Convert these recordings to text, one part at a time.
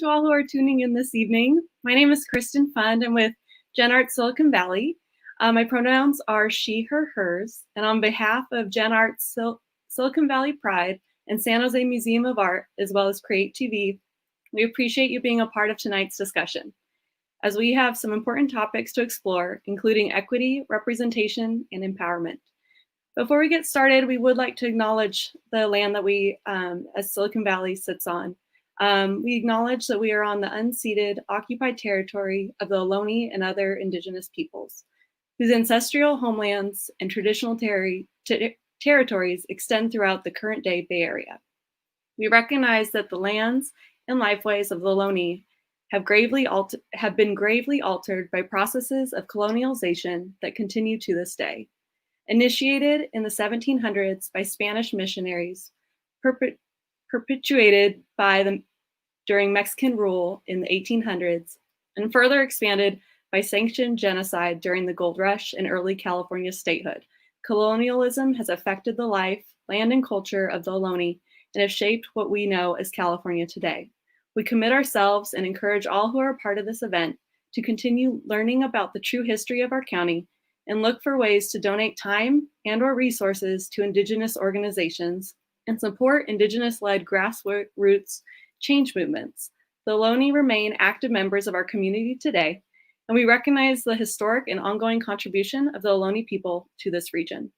to all who are tuning in this evening. My name is Kristen Fund. I'm with genARTS Silicon Valley. My pronouns are she, her, hers. And on behalf of genARTS Silicon Valley Pride and San Jose Museum of Art, as well as Create TV, we appreciate you being a part of tonight's discussion, as we have some important topics to explore, including equity, representation, and empowerment. Before we get started, we would like to acknowledge the land that we, as Silicon Valley, sits on. We acknowledge that we are on the unceded, occupied territory of the Ohlone and other indigenous peoples, whose ancestral homelands and traditional territories extend throughout the current day Bay Area. We recognize that the lands and lifeways of the Ohlone have been gravely altered by processes of colonialization that continue to this day. Initiated in the 1700s by Spanish missionaries, perpetuated by them during Mexican rule in the 1800s, and further expanded by sanctioned genocide during the gold rush and early California statehood. Colonialism has affected the life, land, and culture of the Ohlone and have shaped what we know as California today. We commit ourselves and encourage all who are a part of this event to continue learning about the true history of our county and look for ways to donate time and/or resources to Indigenous organizations and support Indigenous-led grassroots change movements. The Ohlone remain active members of our community today, and we recognize the historic and ongoing contribution of the Ohlone people to this region.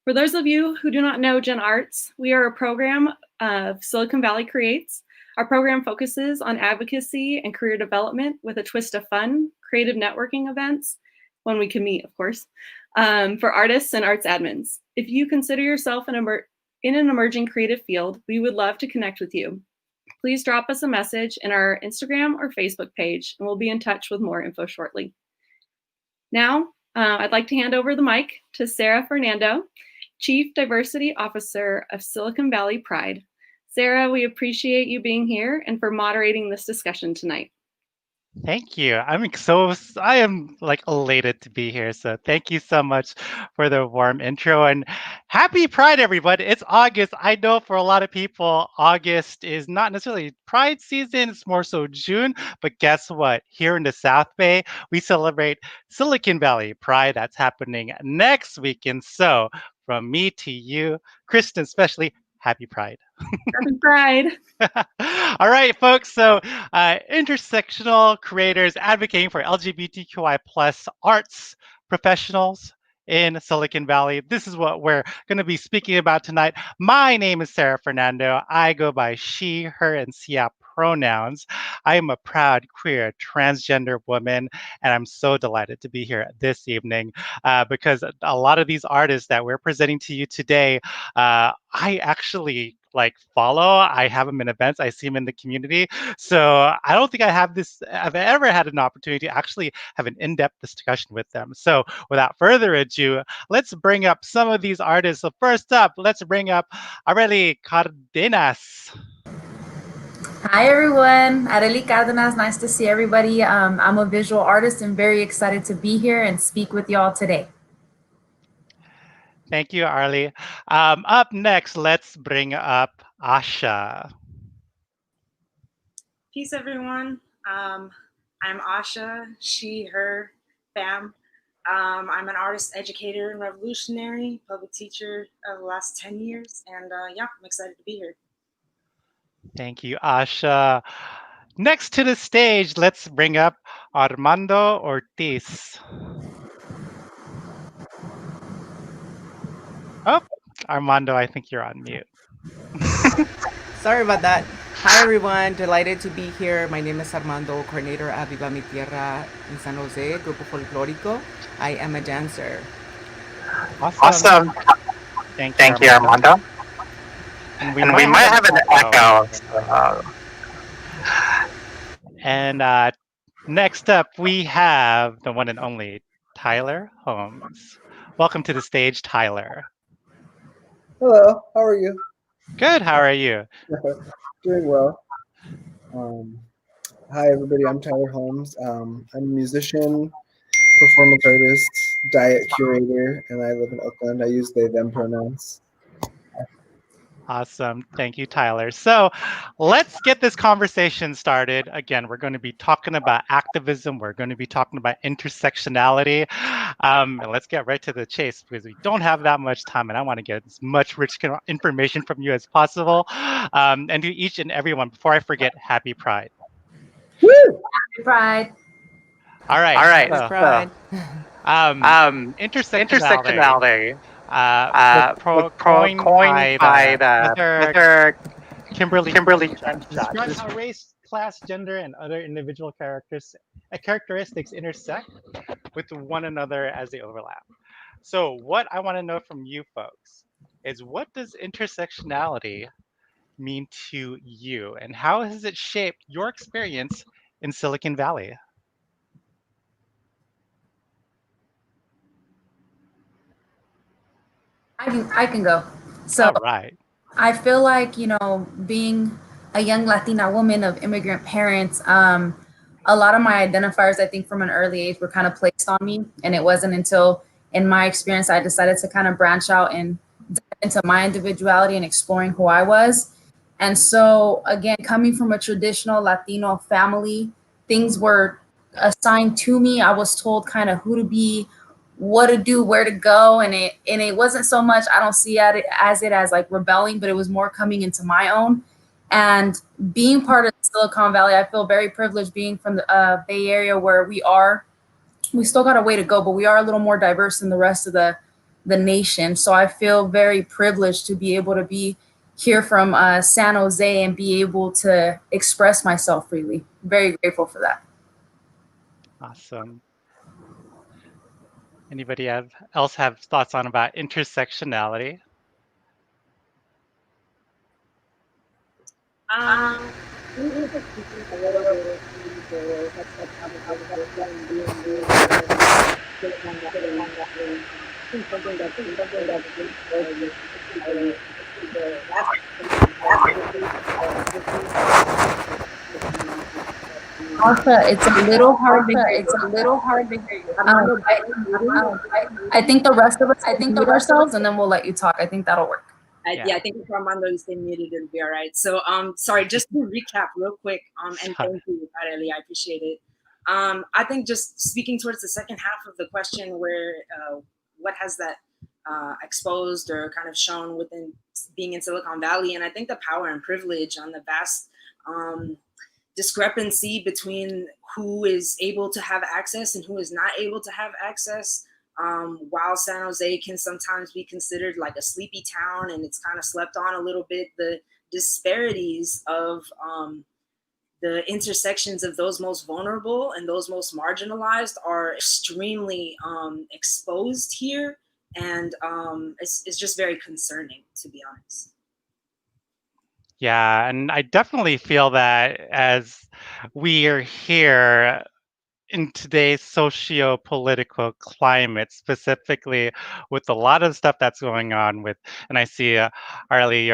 For those of you who do not know genARTS, we are a program of Silicon Valley Creates. Our program focuses on advocacy and career development with a twist of fun, creative networking events, when we can meet, of course, for artists and arts admins. If you consider yourself in an emerging creative field, we would love to connect with you. Please drop us a message in our Instagram or Facebook page, and we'll be in touch with more info shortly. Now, I'd like to hand over the mic to Sera Fernando, Chief Diversity Officer of Silicon Valley Pride. Sera, we appreciate you being here and for moderating this discussion tonight. Thank you. I am like elated to be here. So thank you so much for the warm intro and happy Pride, everybody. It's August. I know for a lot of people, August is not necessarily Pride season. It's more so June. But guess what? Here in the South Bay, we celebrate Silicon Valley Pride. That's happening next weekend. So from me to you, Kristen especially, happy Pride. Happy Pride. All right, folks. So intersectional creators advocating for LGBTQI plus arts professionals in Silicon Valley. This is what we're going to be speaking about tonight. My name is Sera Fernando. I go by she, her, and sia pronouns. I am a proud queer transgender woman, and I'm so delighted to be here this evening because a lot of these artists that we're presenting to you today, I actually follow. I have them in events. I see them in the community. So I don't think I've ever had an opportunity to actually have an in-depth discussion with them. So without further ado, let's bring up some of these artists. So first up, let's bring up Areli Cardenas. Hi everyone, Areli Cardenas, nice to see everybody. I'm a visual artist and very excited to be here and speak with y'all today. Thank you, Areli. Up next, let's bring up ASHA. Peace, everyone. I'm ASHA, she, her, fam. I'm an artist, educator, and revolutionary public teacher of the last 10 years. And yeah, I'm excited to be here. Thank you, ASHA. Next to the stage, let's bring up Armando Ortiz. Oh, Armando, I think you're on mute. Sorry about that. Hi, everyone. Delighted to be here. My name is Armando, coordinator at Viva Mi Tierra in San Jose, Grupo Folclórico. I am a dancer. Awesome. Thank you, Armando. And we might have an echo. And next up, we have the one and only Tyler Holmes. Welcome to the stage, Tyler. Hello, how are you? Good, how are you? Doing well. Hi, everybody, I'm Tyler Holmes. I'm a musician, performance artist, diet curator, and I live in Oakland. I use they, them pronouns. Awesome. Thank you, Tyler. So let's get this conversation started. Again, we're going to be talking about activism. We're going to be talking about intersectionality. And let's get right to the chase because we don't have that much time and I want to get as much rich information from you as possible. And to each and everyone, before I forget, happy Pride. Woo! Happy Pride. All right. Happy So, Pride. intersectionality was coined by Mr. Kimberly to describe how race, class, gender, and other individual characteristics intersect with one another as they overlap. So what I want to know from you folks is, what does intersectionality mean to you, and how has it shaped your experience in Silicon Valley? I can go. So All right. I feel like, being a young Latina woman of immigrant parents, a lot of my identifiers, I think from an early age, were kind of placed on me. And it wasn't until, in my experience, I decided to kind of branch out and dive into my individuality and exploring who I was. And so, again, coming from a traditional Latino family, things were assigned to me. I was told kind of who to be, what to do, where to go, and it wasn't so much, I don't see it as like rebelling, but it was more coming into my own. And being part of Silicon Valley, I feel very privileged being from the Bay Area, where we still got a way to go, but we are a little more diverse than the rest of the nation. So I feel very privileged to be able to be here from San Jose and be able to express myself freely. Very grateful for that. Awesome. Anybody else have thoughts on about intersectionality? ASHA, it's a little hard to hear you. I think the rest of us, mute ourselves, and then we'll let you talk. I think that'll work. Yeah, I think if Armando is muted, it'll be all right. So, sorry, just to recap real quick, and thank you, Arely, I appreciate it. I think just speaking towards the second half of the question, where what has that exposed or kind of shown within being in Silicon Valley, and I think the power and privilege on the vast discrepancy between who is able to have access and who is not able to have access. While San Jose can sometimes be considered like a sleepy town and it's kind of slept on a little bit, the disparities of the intersections of those most vulnerable and those most marginalized are extremely exposed here. And it's just very concerning, to be honest. Yeah, and I definitely feel that as we are here in today's socio-political climate, specifically with a lot of stuff that's going on with, and I see Arely,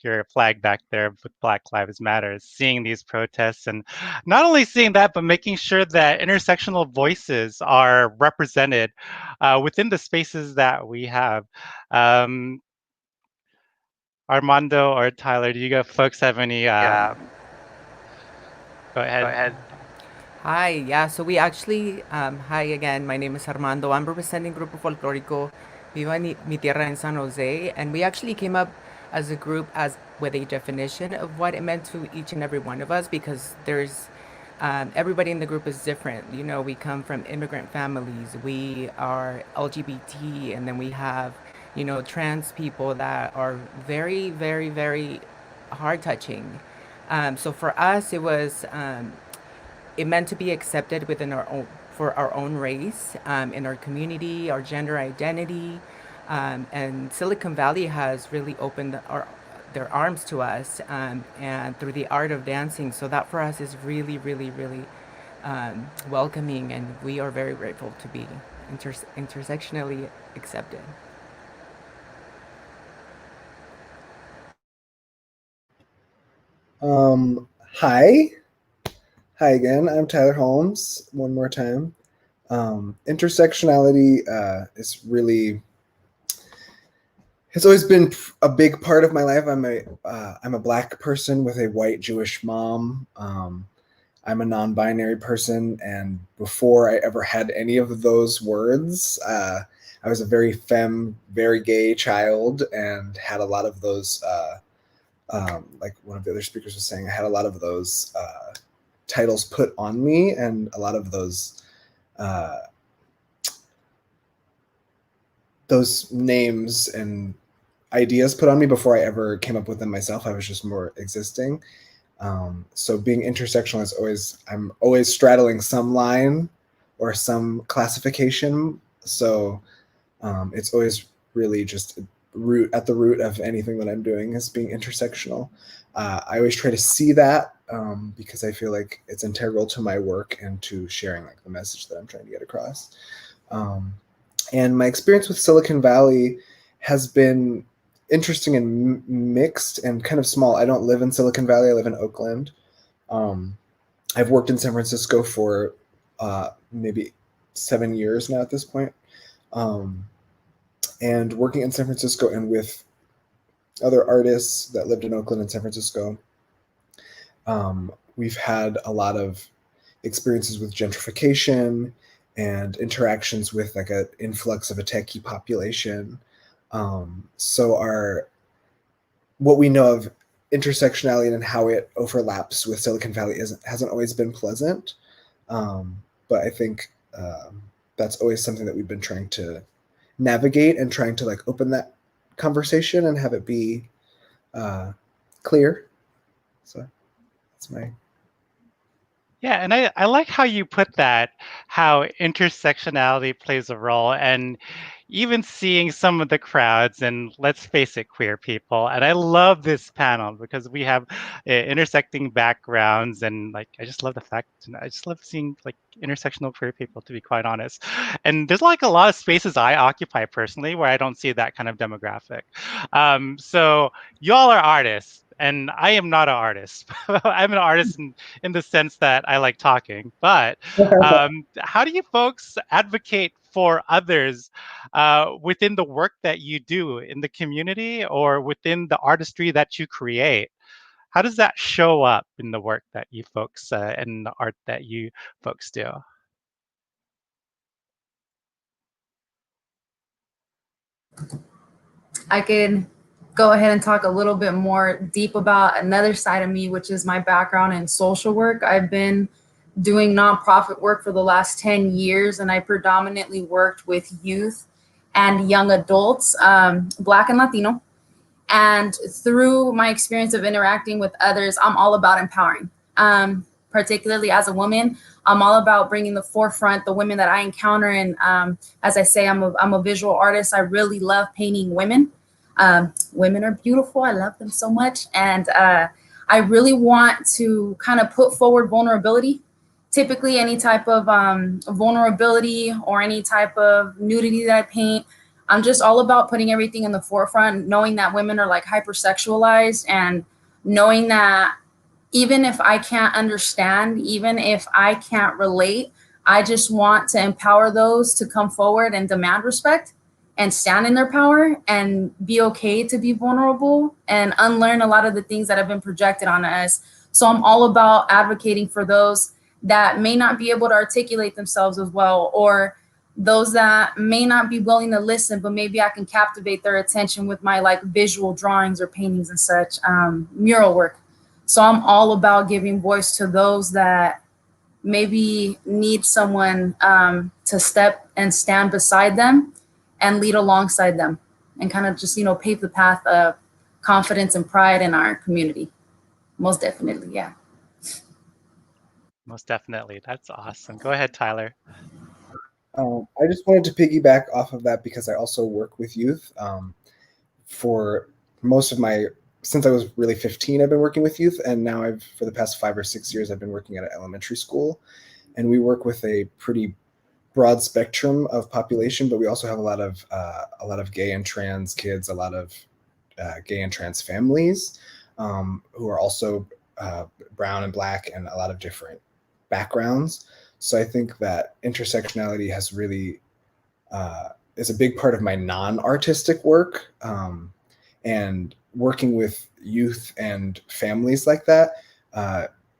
your flag back there with Black Lives Matter, seeing these protests, and not only seeing that, but making sure that intersectional voices are represented within the spaces that we have. Armando or Tyler, do you folks have any? Go ahead. Hi, yeah, so we actually, hi again, my name is Armando. I'm representing Grupo Folclórico Viva Mi Tierra in San Jose, and we actually came up as a group with a definition of what it meant to each and every one of us, because there's, everybody in the group is different. You know, we come from immigrant families, we are LGBT, and then we have, you know, trans people that are very, very, very hard touching. So for us, it was, it meant to be accepted within for our own race, in our community, our gender identity. And Silicon Valley has really opened their arms to us, and through the art of dancing. So that for us is really, really, really welcoming, and we are very grateful to be intersectionally accepted. Hi. Hi again. I'm Tyler Holmes. One more time. Intersectionality is really It's always been a big part of my life. I'm a Black person with a white Jewish mom. I'm a non-binary person, and before I ever had any of those words, I was a very femme, very gay child, and had a lot of those. Like one of the other speakers was saying, I had a lot of those titles put on me, and a lot of those names and ideas put on me before I ever came up with them myself. I was just more existing. So being intersectional is always, I'm always straddling some line or some classification. So it's always really just at the root of anything that I'm doing is being intersectional. I always try to see that because I feel like it's integral to my work and to sharing like the message that I'm trying to get across. And my experience with Silicon Valley has been interesting and mixed and kind of small. I don't live in Silicon Valley. I live in Oakland. I've worked in San Francisco for maybe 7 years now at this point. And working in San Francisco and with other artists that lived in Oakland and San Francisco, we've had a lot of experiences with gentrification and interactions with like an influx of a techie population. So what we know of intersectionality and how it overlaps with Silicon Valley hasn't always been pleasant. But I think that's always something that we've been trying to navigate and trying to like open that conversation and have it be clear. So that's my... Yeah, and I like how you put that, how intersectionality plays a role, and even seeing some of the crowds, and let's face it, queer people. And I love this panel because we have intersecting backgrounds, and like I just love the fact, and I just love seeing like intersectional queer people, to be quite honest. And there's like a lot of spaces I occupy personally where I don't see that kind of demographic. So y'all are artists. And I am not an artist. I'm an artist in the sense that I like talking. But how do you folks advocate for others within the work that you do in the community or within the artistry that you create? How does that show up in the work that you folks and the art that you folks do? I could go ahead and talk a little bit more deep about another side of me, which is my background in social work. I've been doing nonprofit work for the last 10 years, and I predominantly worked with youth and young adults, Black and Latino. And through my experience of interacting with others, I'm all about empowering. Particularly as a woman, I'm all about bringing the forefront the women that I encounter. And as I say, I'm a visual artist. I really love painting women. Women are beautiful. I love them so much. And I really want to kind of put forward vulnerability. Typically, any type of vulnerability or any type of nudity that I paint, I'm just all about putting everything in the forefront, knowing that women are like hypersexualized, and knowing that even if I can't understand, even if I can't relate, I just want to empower those to come forward and demand respect and stand in their power and be okay to be vulnerable and unlearn a lot of the things that have been projected on us. So I'm all about advocating for those that may not be able to articulate themselves as well, or those that may not be willing to listen, but maybe I can captivate their attention with my like visual drawings or paintings and such, mural work. So I'm all about giving voice to those that maybe need someone to step and stand beside them and lead alongside them and kind of just, pave the path of confidence and pride in our community. Most definitely, yeah. Most definitely. That's awesome. Go ahead, Tyler. I just wanted to piggyback off of that because I also work with youth. For most of since I was really 15, I've been working with youth, and now for the past 5 or 6 years, I've been working at an elementary school, and we work with a pretty broad spectrum of population, but we also have a lot of gay and trans kids, a lot of gay and trans families who are also brown and Black and a lot of different backgrounds. So I think that intersectionality has really is a big part of my non-artistic work, and working with youth and families like that.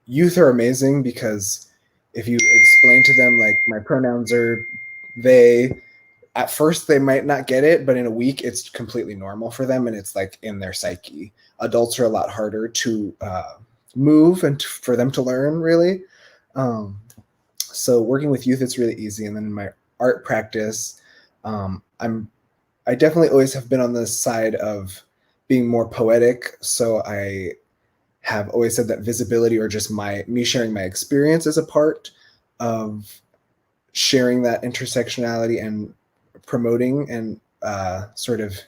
Youth are amazing because if you explain to them, like, my pronouns are they, at first they might not get it, but in a week it's completely normal for them, and it's like in their psyche. Adults are a lot harder to move and for them to learn, really. So working with youth, it's really easy. And then in my art practice, I definitely always have been on the side of being more poetic. So I have always said that visibility, or just me sharing my experience, is a part of sharing that intersectionality and promoting and sort of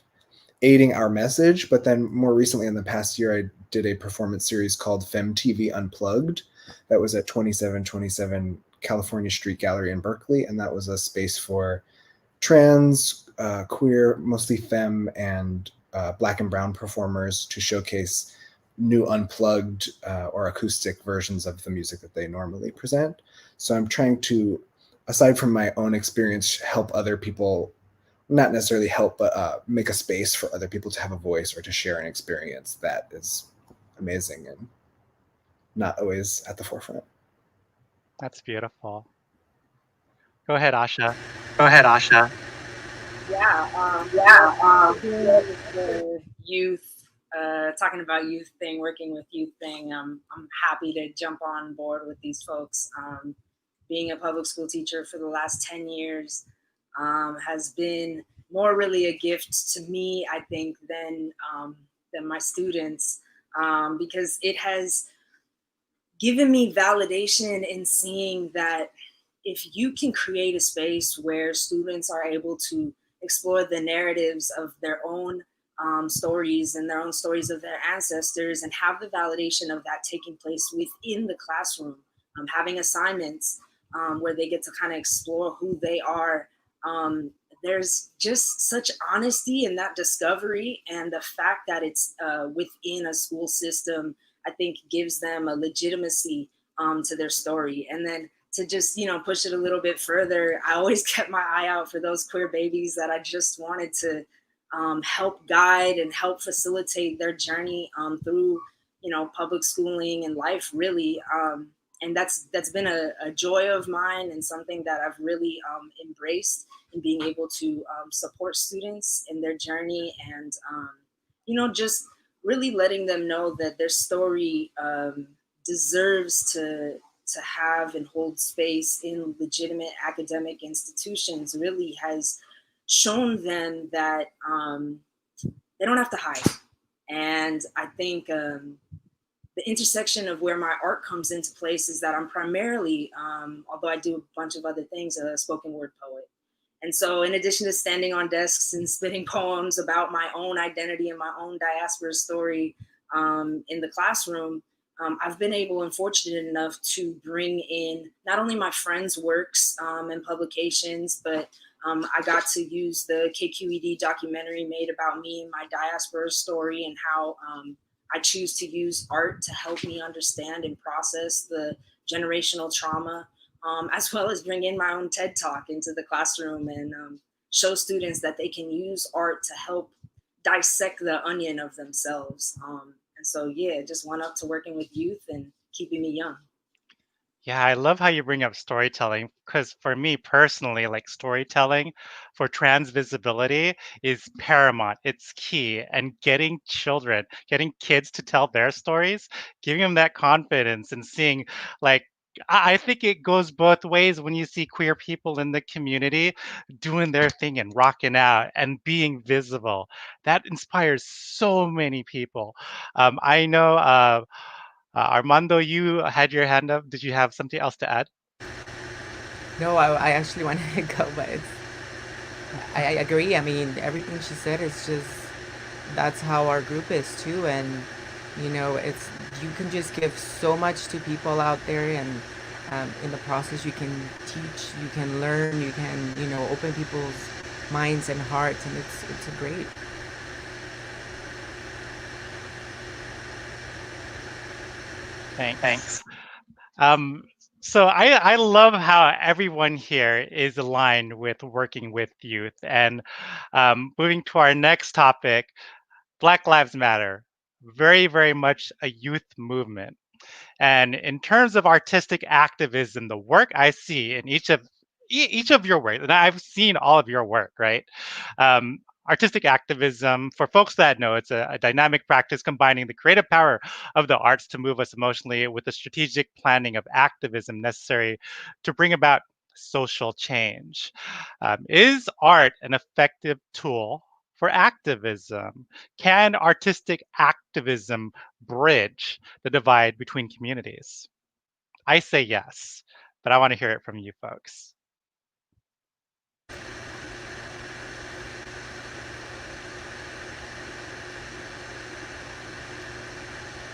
aiding our message. But then more recently, in the past year, I did a performance series called FemTV Unplugged that was at 2727 California Street Gallery in Berkeley. And that was a space for trans, queer, mostly femme, and Black and brown performers to showcase new unplugged or acoustic versions of the music that they normally present. So I'm trying to, aside from my own experience, help other people, not necessarily help, but make a space for other people to have a voice or to share an experience that is amazing and not always at the forefront. That's beautiful. Go ahead, Asha. Doing the youth, talking about youth thing, working with youth thing. I'm happy to jump on board with these folks. Being a public school teacher for the last 10 years has been more really a gift to me, I think, than my students, because it has given me validation in seeing that if you can create a space where students are able to explore the narratives of their own stories and their own stories of their ancestors, and have the validation of that taking place within the classroom, having assignments where they get to kind of explore who they are. There's just such honesty in that discovery, and the fact that it's within a school system, I think, gives them a legitimacy to their story. And then to just, push it a little bit further, I always kept my eye out for those queer babies that I just wanted to help guide and help facilitate their journey through, public schooling and life, really. And that's been a joy of mine, and something that I've really embraced, in being able to support students in their journey, and, just really letting them know that their story deserves to have and hold space in legitimate academic institutions. Really has shown them that they don't have to hide. And I think the intersection of where my art comes into place is that I'm primarily, although I do a bunch of other things, a spoken word poet. And so in addition to standing on desks and spitting poems about my own identity and my own diaspora story in the classroom, I've been able and fortunate enough to bring in not only my friends' works and publications, but I got to use the KQED documentary made about me and my diaspora story, and how I choose to use art to help me understand and process the generational trauma, as well as bring in my own TED Talk into the classroom, and show students that they can use art to help dissect the onion of themselves. And so, yeah, just went up to working with youth and keeping me young. Yeah, I love how you bring up storytelling, because for me personally, like, storytelling for trans visibility is paramount. It's key. And getting kids to tell their stories, giving them that confidence, and seeing, like, I think it goes both ways when you see queer people in the community doing their thing and rocking out and being visible. That inspires so many people. I know Armando, you had your hand up. Did you have something else to add? No, I actually wanted to go, but I agree. I mean, everything she said is just, that's how our group is too. And, it's, you can just give so much to people out there, and in the process, you can teach, you can learn, you can, open people's minds and hearts, and it's a great. Thanks. So I love how everyone here is aligned with working with youth. And moving to our next topic, Black Lives Matter, very, very much a youth movement. And in terms of artistic activism, the work I see in each of your work, and I've seen all of your work, right? Artistic activism, for folks that know, it's a dynamic practice combining the creative power of the arts to move us emotionally with the strategic planning of activism necessary to bring about social change. Is art an effective tool for activism? Can artistic activism bridge the divide between communities? I say yes, but I want to hear it from you folks.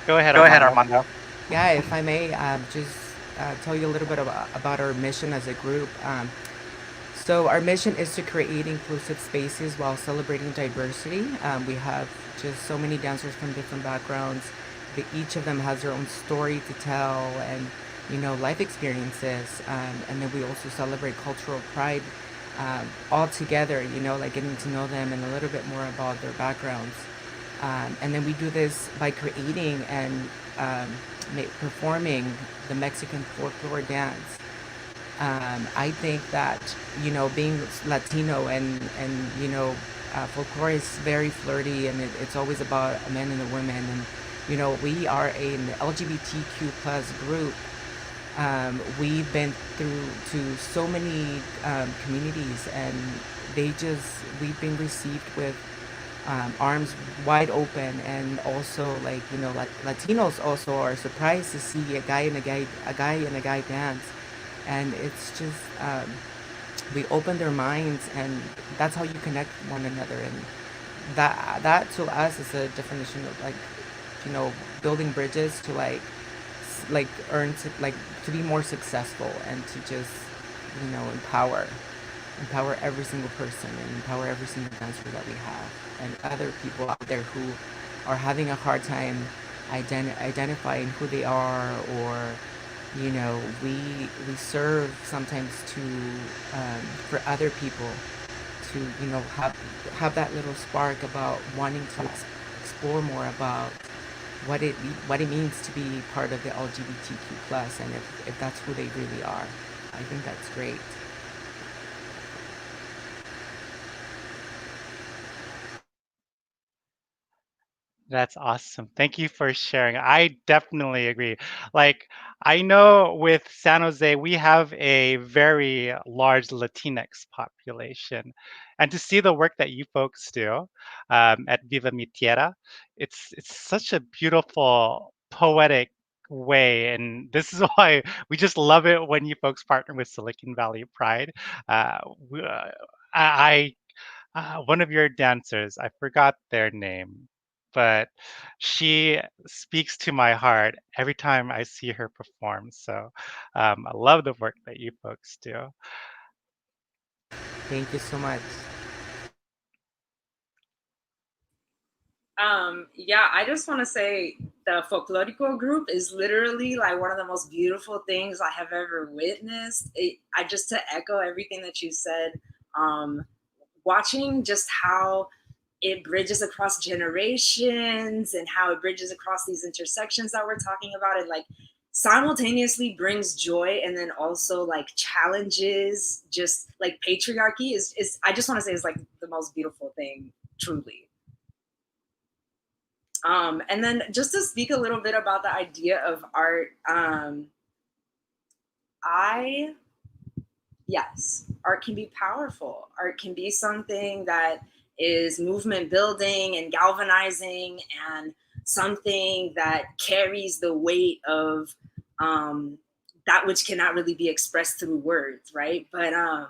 Go ahead, Armando. Yeah, if I may, just tell you a little bit about our mission as a group. So our mission is to create inclusive spaces while celebrating diversity. We have just so many dancers from different backgrounds. Each of them has their own story to tell and, life experiences. And then we also celebrate cultural pride all together, like getting to know them and a little bit more about their backgrounds. And then we do this by creating and performing the Mexican folklore dance. I think that, being Latino and folklore is very flirty, and it's always about a man and a woman. And, we are an LGBTQ plus group. We've been through to so many communities, and we've been received with arms wide open. And also, Latinos also are surprised to see a guy and a guy dance. And it's just we open their minds, and that's how you connect one another. And that to us is a definition of building bridges to to be more successful, and to just empower every single person and empower every single dancer that we have, and other people out there who are having a hard time identifying who they are, or we serve sometimes to for other people to have that little spark about wanting to explore more about what it means to be part of the LGBTQ plus, and if that's who they really are. I think that's great. That's awesome. Thank you for sharing. I definitely agree. Like, I know with San Jose, we have a very large Latinx population. And to see the work that you folks do at Viva Mi Tierra, it's such a beautiful, poetic way. And this is why we just love it when you folks partner with Silicon Valley Pride. Uh, we- uh, I one of your dancers, I forgot their name, but she speaks to my heart every time I see her perform. So I love the work that you folks do. Thank you so much. Yeah, I just want to say the Folklorico group is literally like one of the most beautiful things I have ever witnessed. Just to echo everything that you said, watching just how it bridges across generations and how it bridges across these intersections that we're talking about, it like simultaneously brings joy and then also like challenges just like patriarchy is I just want to say is like the most beautiful thing, truly. And then just to speak a little bit about the idea of art, yes, art can be powerful. Art can be something that is movement building and galvanizing, and something that carries the weight of that which cannot really be expressed through words, right? But I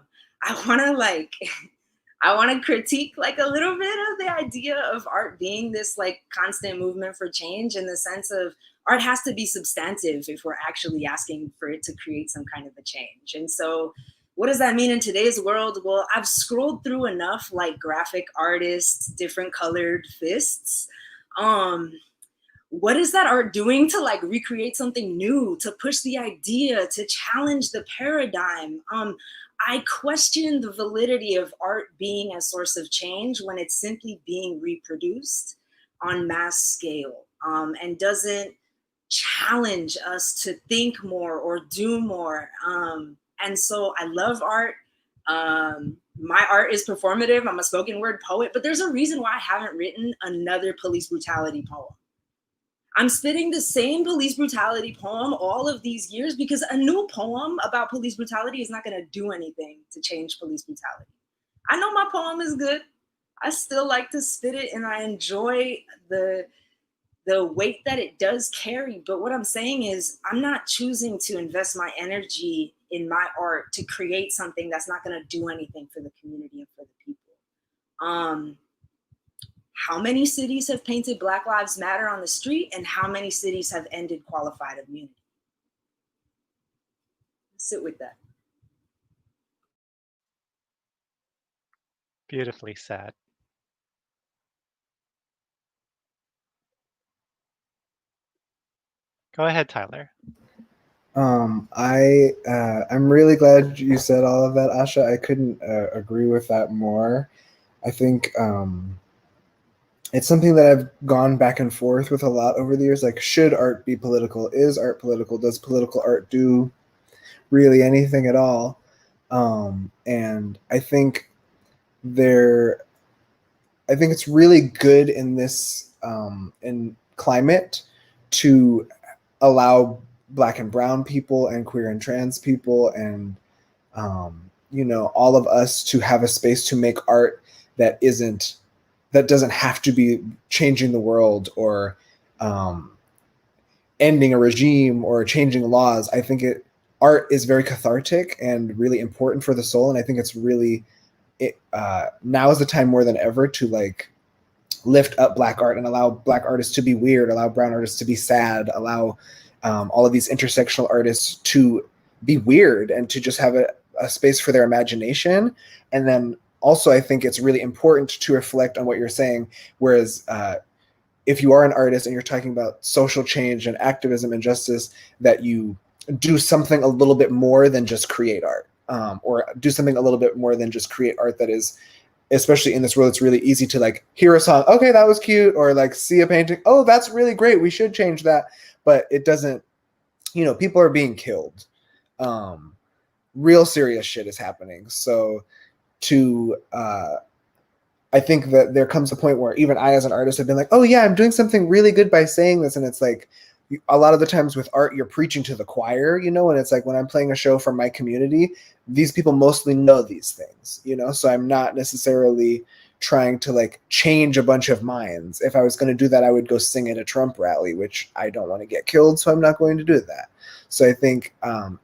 want to critique like a little bit of the idea of art being this like constant movement for change, in the sense of art has to be substantive if we're actually asking for it to create some kind of a change. And so what does that mean in today's world? Well, I've scrolled through enough like graphic artists, different colored fists, what is that art doing to like recreate something new, to push the idea, to challenge the paradigm? I question the validity of art being a source of change when it's simply being reproduced on mass scale, and doesn't challenge us to think more or do more. And so I love art. My art is performative. I'm a spoken word poet, but there's a reason why I haven't written another police brutality poem. I'm spitting the same police brutality poem all of these years because a new poem about police brutality is not going to do anything to change police brutality. I know my poem is good. I still like to spit it, and I enjoy the weight that it does carry. But what I'm saying is I'm not choosing to invest my energy in my art to create something that's not going to do anything for the community and for the people. How many cities have painted Black Lives Matter on the street, and how many cities have ended qualified immunity? Sit with that. Beautifully said. Go ahead, Tyler. I'm really glad you said all of that, Asha. I couldn't agree with that more. I think it's something that I've gone back and forth with a lot over the years. Like, should art be political? Is art political? Does political art do really anything at all? And I think it's really good in this in climate to allow Black and brown people and queer and trans people and all of us to have a space to make art that doesn't have to be changing the world or ending a regime or changing laws. I think art is very cathartic and really important for the soul, and I think it's really now is the time more than ever to like lift up Black art and allow Black artists to be weird, allow brown artists to be sad, allow all of these intersectional artists to be weird and to just have a space for their imagination. And then also, I think it's really important to reflect on what you're saying. Whereas if you are an artist and you're talking about social change and activism and justice, that you do something a little bit more than just create art, or do something a little bit more than just create art that is, especially in this world, it's really easy to like hear a song, okay, that was cute, or like see a painting, oh, that's really great, we should change that. But it doesn't, people are being killed. Real serious shit is happening. So I think that there comes a point where even I as an artist have been like, oh yeah, I'm doing something really good by saying this. And it's like, a lot of the times with art, you're preaching to the choir, and it's like when I'm playing a show for my community, these people mostly know these things, so I'm not necessarily trying to like change a bunch of minds. If I was going to do that, I would go sing at a Trump rally, which I don't want to get killed, so I'm not going to do that. So I think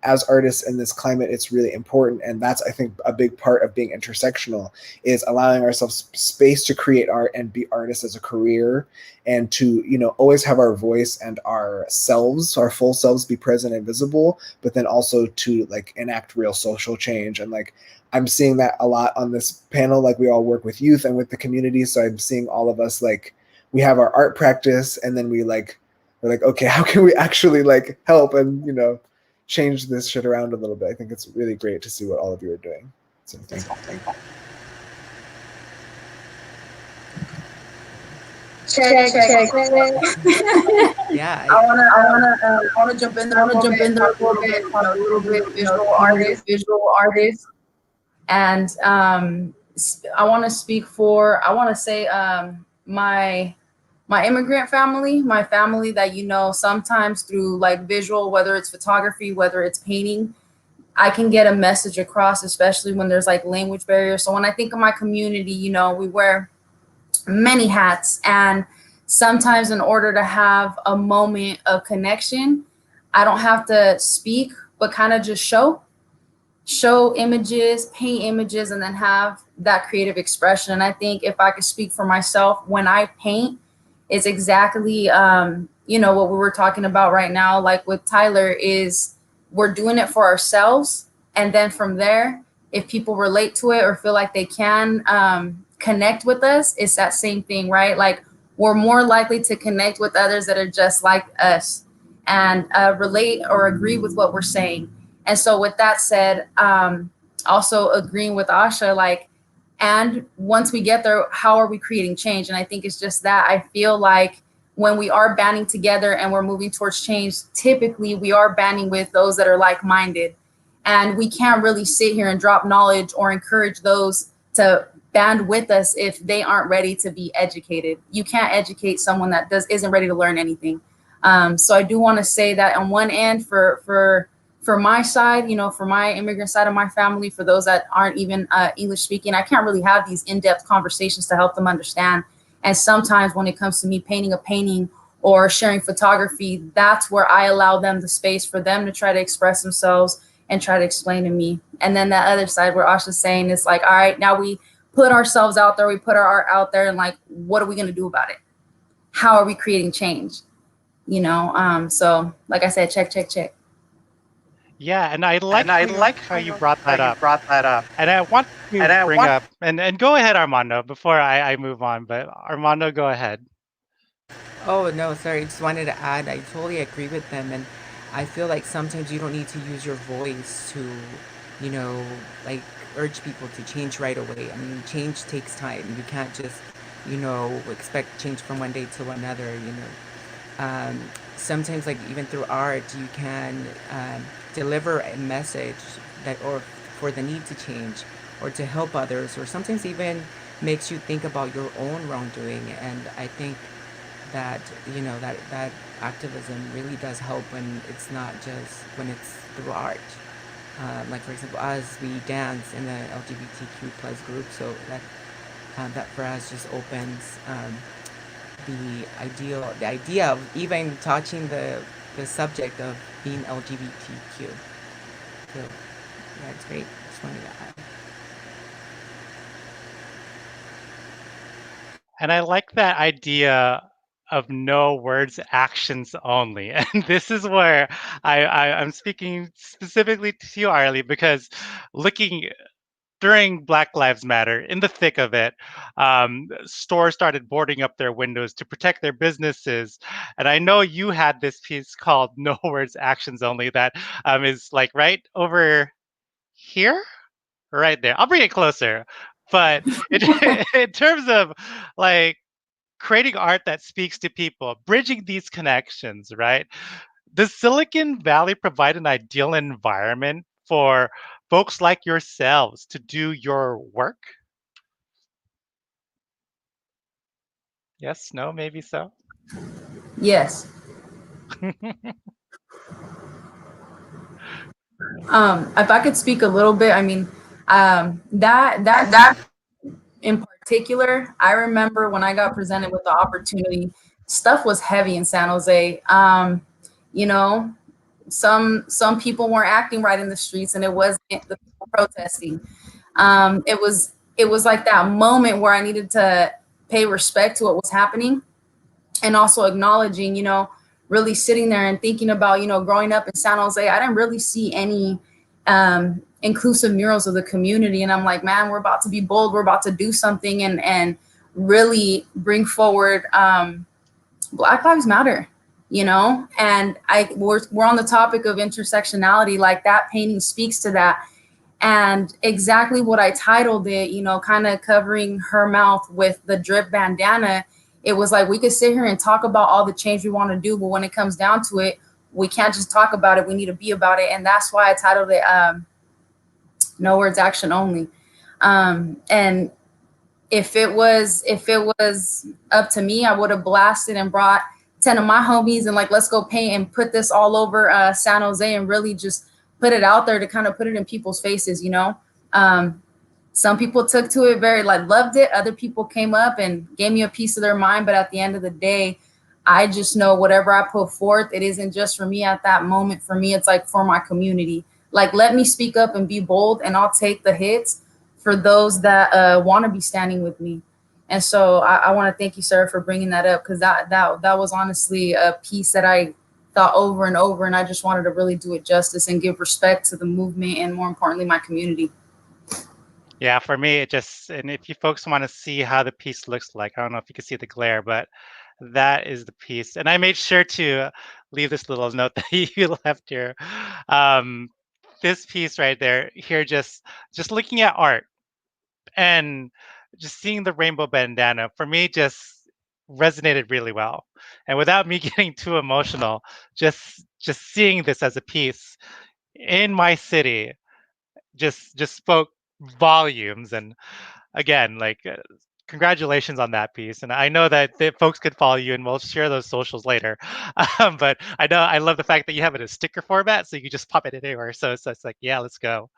as artists in this climate, it's really important. And that's, I think, a big part of being intersectional is allowing ourselves space to create art and be artists as a career, and to, always have our voice and our full selves be present and visible, but then also to like enact real social change. And like, I'm seeing that a lot on this panel. Like, we all work with youth and with the community. So I'm seeing all of us, like, we have our art practice, and then we're like, okay, how can we actually like help and, change this shit around a little bit? I think it's really great to see what all of you are doing. So thank you. Check. Yeah, I wanna jump in there a little bit, a little bit visual artist, and I want to say my immigrant family, my family that sometimes through like visual, whether it's photography, whether it's painting, I can get a message across, especially when there's like language barriers. So when I think of my community, we wear many hats, and sometimes in order to have a moment of connection, I don't have to speak, but kind of just show images, paint images, and then have that creative expression. And I think if I could speak for myself, when I paint, it's exactly what we were talking about right now, like with Tyler, is we're doing it for ourselves, and then from there, if people relate to it or feel like they can connect with us, it's that same thing, right? Like we're more likely to connect with others that are just like us and relate or agree with what we're saying. And so with that said, also agreeing with ASHA, like, and once we get there, how are we creating change? And I think it's just that I feel like when we are banding together and we're moving towards change, typically we are banding with those that are like-minded. And we can't really sit here and drop knowledge or encourage those to band with us if they aren't ready to be educated. You can't educate someone that isn't ready to learn anything. So I do want to say that on one end, for my side, you know, for my immigrant side of my family, for those that aren't even English speaking, I can't really have these in-depth conversations to help them understand. And sometimes when it comes to me painting a painting or sharing photography, that's where I allow them the space for them to try to express themselves and try to explain to me. And then that other side where Asha's saying is like, all right, now we put ourselves out there, we put our art out there, and like, what are we going to do about it? How are we creating change? You know, so like I said, check. Yeah, and I like how you brought that up. And I want to bring up, and go ahead, Armando, before I move on, but Armando, go ahead. Oh, no, sorry. I just wanted to add, I totally agree with them. And I feel like sometimes you don't need to use your voice to, you know, like urge people to change right away. I mean, change takes time. You can't just, you know, expect change from one day to another, you know. Sometimes, like, even through art, you can deliver a message that, or for the need to change or to help others, or sometimes even makes you think about your own wrongdoing. And I think that, you know, that activism really does help when it's not just when it's through art. Like, for example, as we dance in the LGBTQ plus group, so that for us just opens the idea of even touching the subject of being LGBTQ. So yeah, it's great. Just wanted to add. And I like that idea of no words, actions only. And this is where I'm speaking specifically to you, Arlie, because looking during Black Lives Matter, in the thick of it, stores started boarding up their windows to protect their businesses. And I know you had this piece called No Words, Actions Only that is like right over here, right there. I'll bring it closer. But in terms of like creating art that speaks to people, bridging these connections, right? Does Silicon Valley provide an ideal environment for folks like yourselves to do your work? Yes, no, maybe so. Yes. If I could speak a little bit, I mean, that in particular, I remember when I got presented with the opportunity, stuff was heavy in San Jose. You know, some people weren't acting right in the streets, and it wasn't the people protesting. It was like that moment where I needed to pay respect to what was happening, and also acknowledging, you know, really sitting there and thinking about, you know, growing up in San Jose, I didn't really see any inclusive murals of the community. And I'm like, man, we're about to be bold. We're about to do something and really bring forward Black Lives Matter, you know? And we're on the topic of intersectionality, like that painting speaks to that. And exactly what I titled it, you know, kind of covering her mouth with the drip bandana. It was like, we could sit here and talk about all the change we want to do, but when it comes down to it, we can't just talk about it. We need to be about it. And that's why I titled it No Words, Action Only. And if it was up to me, I would have blasted and brought 10 of my homies and like, let's go paint and put this all over San Jose and really just put it out there to kind of put it in people's faces, you know? Some people took to it very, like, loved it. Other people came up and gave me a piece of their mind. But at the end of the day, I just know whatever I put forth, it isn't just for me at that moment. For me, it's like for my community. Like, let me speak up and be bold, and I'll take the hits for those that want to be standing with me. And so I want to thank you, Sera, for bringing that up, because that was honestly a piece that I thought over and over, and I just wanted to really do it justice and give respect to the movement and, more importantly, my community. Yeah, for me, it just, and if you folks want to see how the piece looks like, I don't know if you can see the glare, but that is the piece. And I made sure to leave this little note that you left here. Um, this piece right there, here, just looking at art and just seeing the rainbow bandana, for me, just resonated really well. And without me getting too emotional, just seeing this as a piece in my city just spoke volumes. And again, like, congratulations on that piece. And I know that the folks could follow you, and we'll share those socials later. But I know I love the fact that you have it in sticker format, so you can just pop it anywhere. So it's like, yeah, let's go.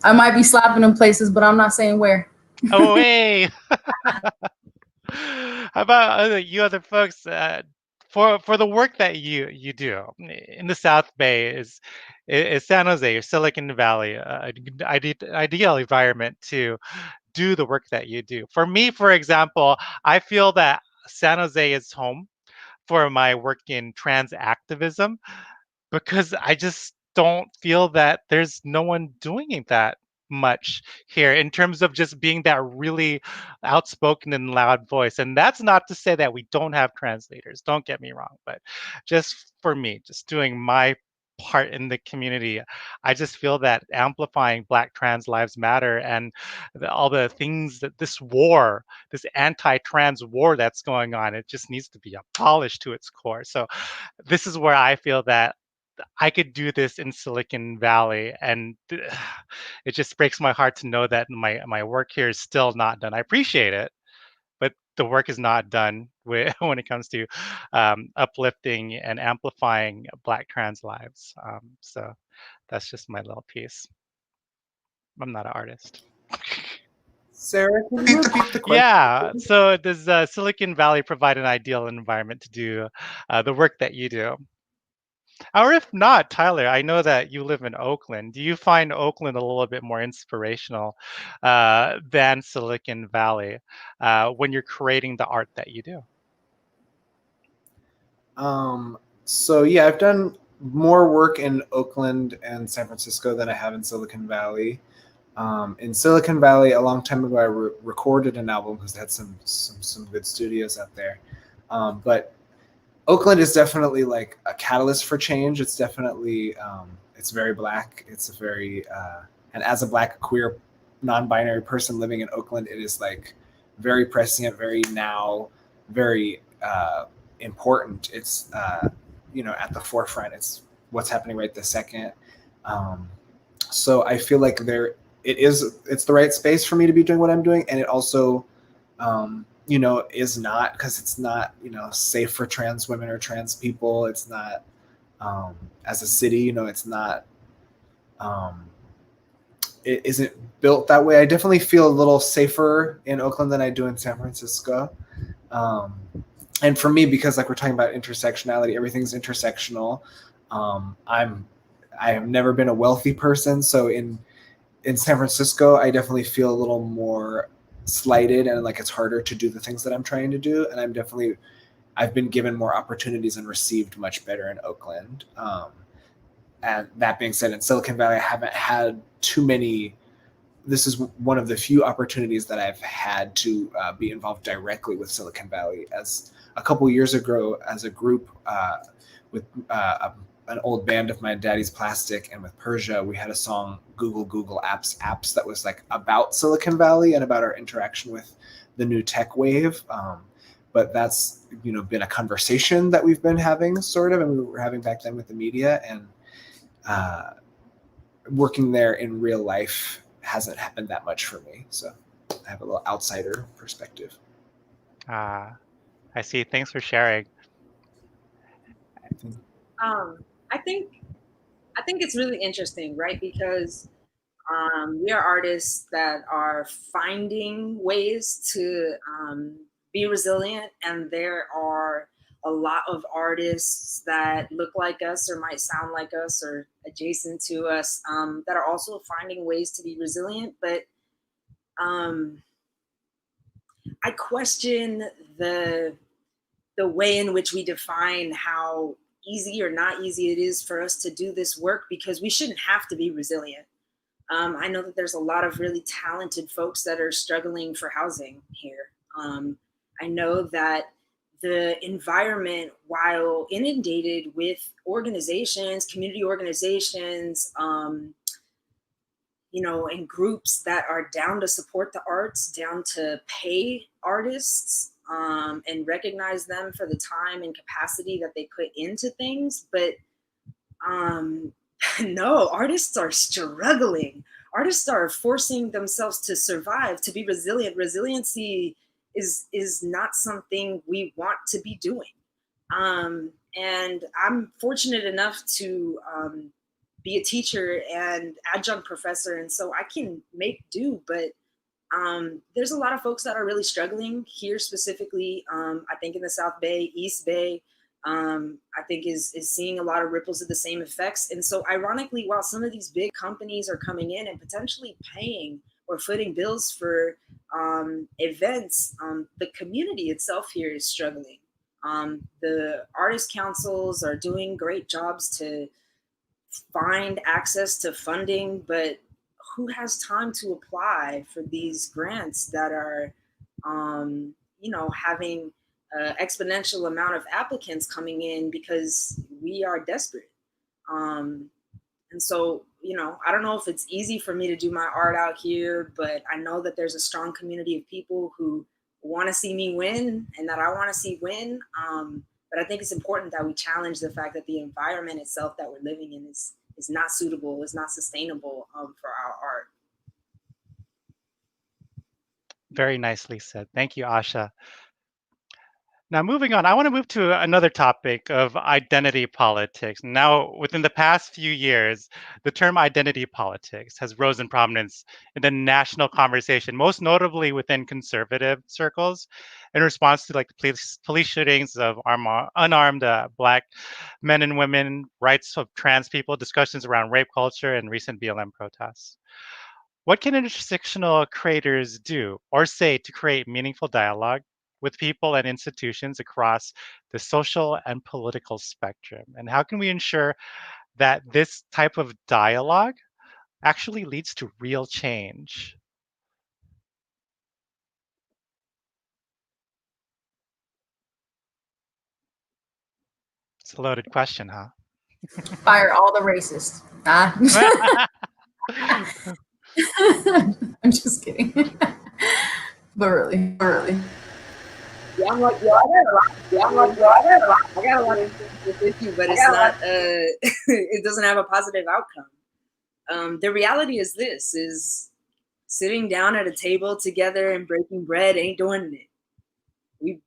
I might be slapping in places, but I'm not saying where. Oh, hey. How about you other folks? For the work that you do in the South Bay, is San Jose or Silicon Valley an ideal environment to do the work that you do? For me, for example, I feel that San Jose is home for my work in trans activism, because I just don't feel that there's no one doing that much here in terms of just being that really outspoken and loud voice. And that's not to say that we don't have translators, don't get me wrong, but just for me, just doing my part in the community, I just feel that amplifying Black trans lives matter, and all the things that this war, this anti-trans war that's going on, it just needs to be abolished to its core. So this is where I feel that I could do this in Silicon Valley, and it just breaks my heart to know that my work here is still not done. I appreciate it, but the work is not done when it comes to uplifting and amplifying Black trans lives. So that's just my little piece. I'm not an artist. Sarah, can you repeat the question? Yeah. So does Silicon Valley provide an ideal environment to do the work that you do? Or if not, Tyler, I know that you live in Oakland. Do you find Oakland a little bit more inspirational than Silicon Valley when you're creating the art that you do? So yeah, I've done more work in Oakland and San Francisco than I have in Silicon Valley. In Silicon Valley, a long time ago, I recorded an album because they had some good studios out there. But Oakland is definitely like a catalyst for change. It's definitely it's very Black. It's a very and as a Black queer non-binary person living in Oakland, it is like very prescient, very now, very important. It's at the forefront. It's what's happening right this second. So I feel like it's the right space for me to be doing what I'm doing, and it also is not, because it's not safe for trans women or trans people. It's not as a city, it's not it isn't built that way. I definitely feel a little safer in Oakland than I do in San Francisco. And for me, because like we're talking about intersectionality, everything's intersectional. I have never been a wealthy person, so in San Francisco, I definitely feel a little more slighted, and like it's harder to do the things that I'm trying to do. And I've been given more opportunities and received much better in Oakland. And that being said, in Silicon Valley, I haven't had too many. This is one of the few opportunities that I've had to be involved directly with Silicon Valley. As a couple years ago, as a group with an old band of my daddy's Plastic and with Persia, we had a song, Google apps, that was like about Silicon Valley and about our interaction with the new tech wave. But that's been a conversation that we've been having, sort of, and we were having back then with the media, and working there in real life hasn't happened that much for me. So I have a little outsider perspective. I see. Thanks for sharing. I think it's really interesting, right? Because we are artists that are finding ways to be resilient, and there are a lot of artists that look like us or might sound like us or adjacent to us that are also finding ways to be resilient. But I question the way in which we define how easy or not easy it is for us to do this work, because we shouldn't have to be resilient. I know that there's a lot of really talented folks that are struggling for housing here. I know that the environment, while inundated with organizations, community organizations, and groups that are down to support the arts, down to pay artists, and recognize them for the time and capacity that they put into things. But no, artists are struggling. Artists are forcing themselves to survive, to be resilient. Resiliency is not something we want to be doing. And I'm fortunate enough to be a teacher and adjunct professor, and so I can make do. But there's a lot of folks that are really struggling here, specifically. I think in the South Bay, East Bay. I think is seeing a lot of ripples of the same effects. And so ironically, while some of these big companies are coming in and potentially paying or footing bills for events, the community itself here is struggling. The artist councils are doing great jobs to find access to funding, but who has time to apply for these grants that are, having exponential amount of applicants coming in because we are desperate. And so, I don't know if it's easy for me to do my art out here, but I know that there's a strong community of people who want to see me win and that I want to see win. But I think it's important that we challenge the fact that the environment itself that we're living in is not suitable, is not sustainable for our art. Very nicely said. Thank you, Asha. Now, moving on, I want to move to another topic of identity politics. Now, within the past few years, the term identity politics has risen in prominence in the national conversation, most notably within conservative circles, in response to like the police shootings of unarmed Black men and women, rights of trans people, discussions around rape culture, and recent BLM protests. What can intersectional creators do or say to create meaningful dialogue with people and institutions across the social and political spectrum? And how can we ensure that this type of dialogue actually leads to real change? It's a loaded question, huh? Fire all the racists. I'm just kidding. But really. Yeah, I'm like, yo, I got a lot of with you, but it's not. It doesn't have a positive outcome. The reality is this: is sitting down at a table together and breaking bread ain't doing it.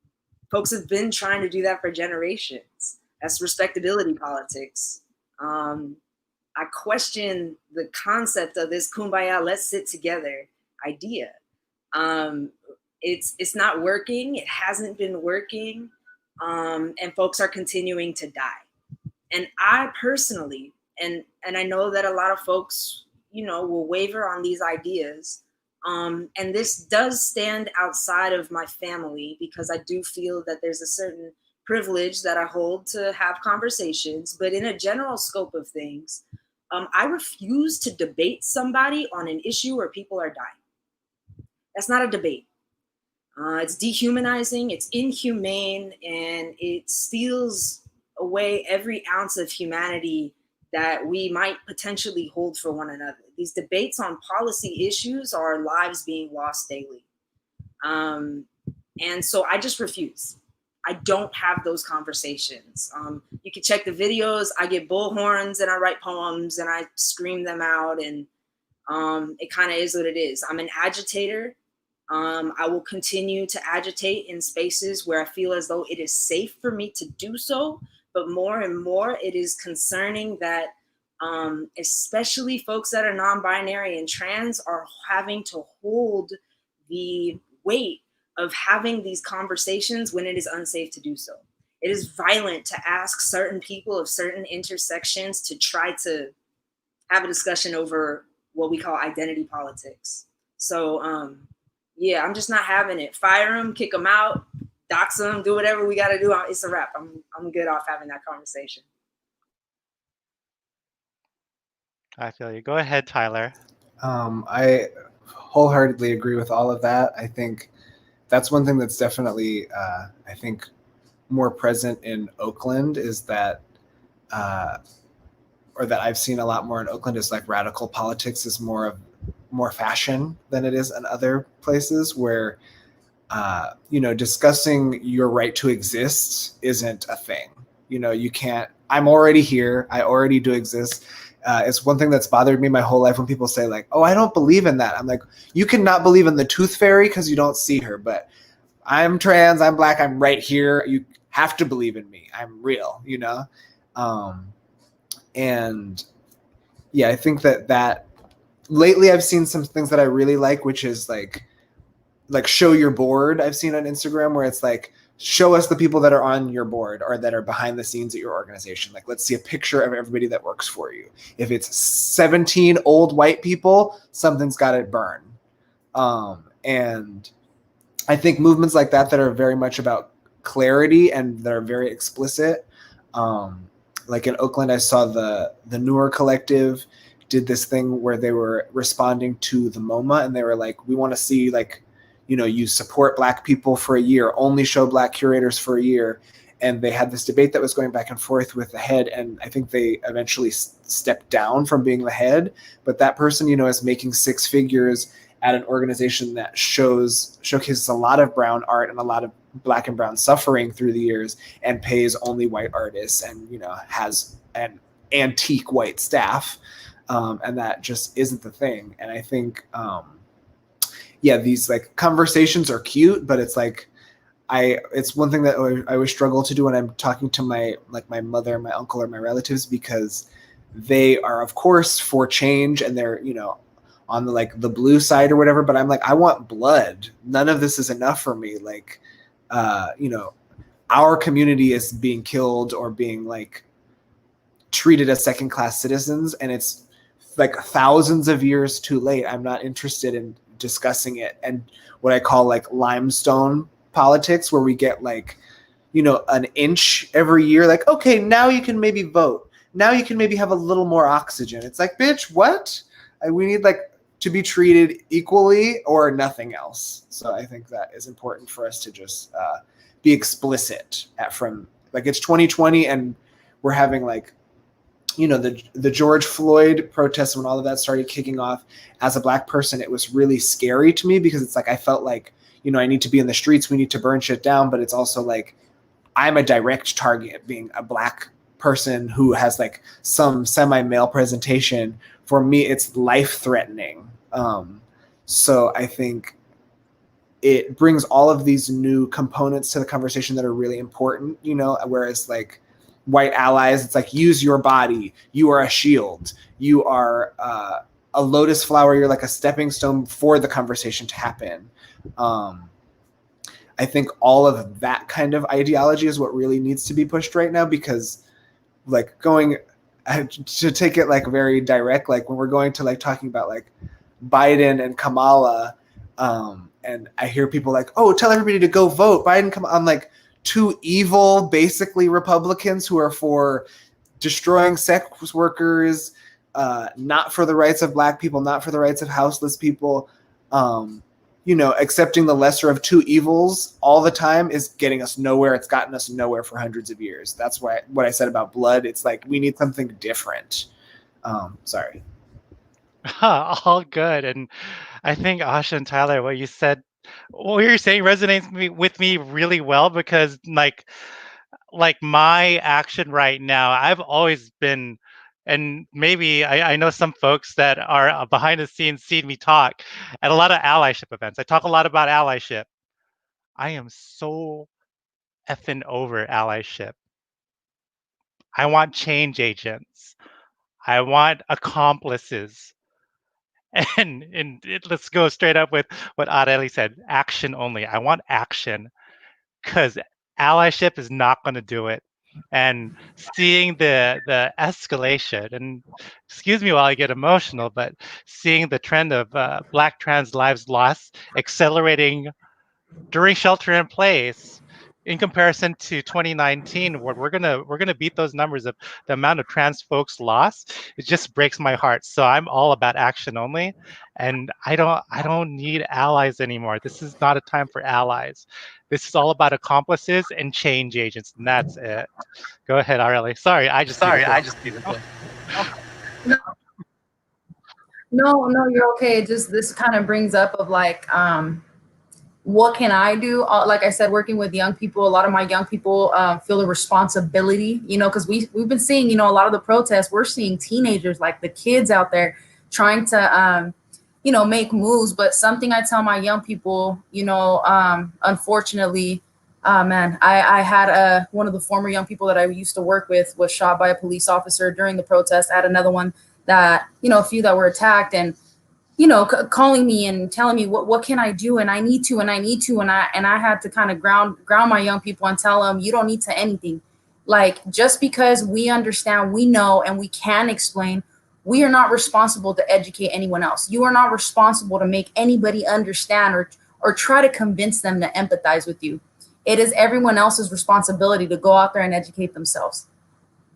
Folks have been trying to do that for generations. That's respectability politics. I question the concept of this kumbaya, let's sit together idea. It's not working. It hasn't been working. And folks are continuing to die. And I personally, and I know that a lot of folks, will waver on these ideas. And this does stand outside of my family because I do feel that there's a certain privilege that I hold to have conversations. But in a general scope of things, I refuse to debate somebody on an issue where people are dying. That's not a debate. It's dehumanizing, it's inhumane, and it steals away every ounce of humanity that we might potentially hold for one another. These debates on policy issues are lives being lost daily. And so I just refuse. I don't have those conversations. You can check the videos. I get bullhorns and I write poems and I scream them out, and it kind of is what it is. I'm an agitator. I will continue to agitate in spaces where I feel as though it is safe for me to do so. But more and more, it is concerning that especially folks that are non-binary and trans are having to hold the weight of having these conversations when it is unsafe to do so. It is violent to ask certain people of certain intersections to try to have a discussion over what we call identity politics. So yeah, I'm just not having it. Fire them, kick them out, dox them, do whatever we got to do. It's a wrap. I'm good off having that conversation. I feel you. Go ahead, Tyler. I wholeheartedly agree with all of that. I think that's one thing that's definitely, I think, more present in Oakland is that, or that I've seen a lot more in Oakland is like radical politics is more fashion than it is in other places where, discussing your right to exist isn't a thing. You can't, I'm already here. I already do exist. It's one thing that's bothered me my whole life when people say like, oh, I don't believe in that. I'm like, you cannot believe in the tooth fairy because you don't see her, but I'm trans, I'm black, I'm right here. You have to believe in me. I'm real, and yeah, I think that lately I've seen some things that I really like, which is like show your board. I've seen on Instagram where it's like, show us the people that are on your board or that are behind the scenes at your organization. Like, let's see a picture of everybody that works for you. If it's 17 old white people, something's got to burn. And I think movements like that are very much about clarity and that are very explicit. Like in Oakland, I saw the Newer Collective did this thing where they were responding to the MoMA and they were like, we want to see like, you support Black people for a year, only show Black curators for a year. And they had this debate that was going back and forth with the head. And I think they eventually stepped down from being the head. But that person, is making six figures at an organization that showcases a lot of brown art and a lot of Black and brown suffering through the years and pays only white artists and, has an antique white staff. And that just isn't the thing. And I think, these like conversations are cute, but it's like, it's one thing that I always struggle to do when I'm talking to my mother, my uncle, or my relatives, because they are of course for change and they're, on the blue side or whatever, but I'm like, I want blood. None of this is enough for me. Like, our community is being killed or being like treated as second-class citizens, and it's like thousands of years too late. I'm not interested in discussing it. And what I call like limestone politics, where we get like, an inch every year, like, okay, now you can maybe vote. Now you can maybe have a little more oxygen. It's like, bitch, what? We need like to be treated equally or nothing else. So I think that is important for us to just be explicit from like, it's 2020 and we're having like, the George Floyd protests, when all of that started kicking off. As a Black person, it was really scary to me because it's like I felt like, I need to be in the streets, we need to burn shit down, but it's also like I'm a direct target being a Black person who has like some semi-male presentation. For me, it's life-threatening. So I think it brings all of these new components to the conversation that are really important, whereas like white allies, it's like, use your body. You are a shield. You are a lotus flower. You're like a stepping stone for the conversation to happen. I think all of that kind of ideology is what really needs to be pushed right now, because like going to take it like very direct, like when we're going to like talking about like Biden and Kamala, and I hear people like, oh, tell everybody to go vote. Biden, come on, like, two evil, basically Republicans who are for destroying sex workers, not for the rights of Black people, not for the rights of houseless people. Accepting the lesser of two evils all the time is getting us nowhere. It's gotten us nowhere for hundreds of years. That's why what I said about blood, it's like we need something different. Sorry. All good. And I think ASHA and Tyler, what you're saying resonates with me really well, because like my action right now, I've always been, and maybe I know some folks that are behind the scenes seen me talk at a lot of allyship events. I talk a lot about allyship. I am so effing over allyship. I want change agents. I want accomplices. And let's go straight up with what Adeli said, action only. I want action, because allyship is not going to do it. And seeing the escalation, and excuse me while I get emotional, but seeing the trend of Black trans lives lost accelerating during shelter in place in comparison to 2019, where we're gonna beat those numbers of the amount of trans folks lost. It just breaks my heart. So I'm all about action only, and I don't need allies anymore. This is not a time for allies. This is all about accomplices and change agents, and that's it. Go ahead, RLA. Sorry, I just needed to. No, you're okay. Just this kind of brings up of like, what can I do? Like I said, working with young people, a lot of my young people feel a responsibility, you know, because we've been seeing, you know, a lot of the protests, we're seeing teenagers, like the kids out there trying to, you know, make moves. But something I tell my young people, you know, unfortunately, man, I had one of the former young people that I used to work with was shot by a police officer during the protest. I had another one that, you know, a few that were attacked, and you know, calling me and telling me what can I do, and I need to, and I had to kind of ground my young people and tell them, you don't need to anything. Like, just because we understand, we know, and we can explain, we are not responsible to educate anyone else. You are not responsible to make anybody understand or try to convince them to empathize with you. It is everyone else's responsibility to go out there and educate themselves.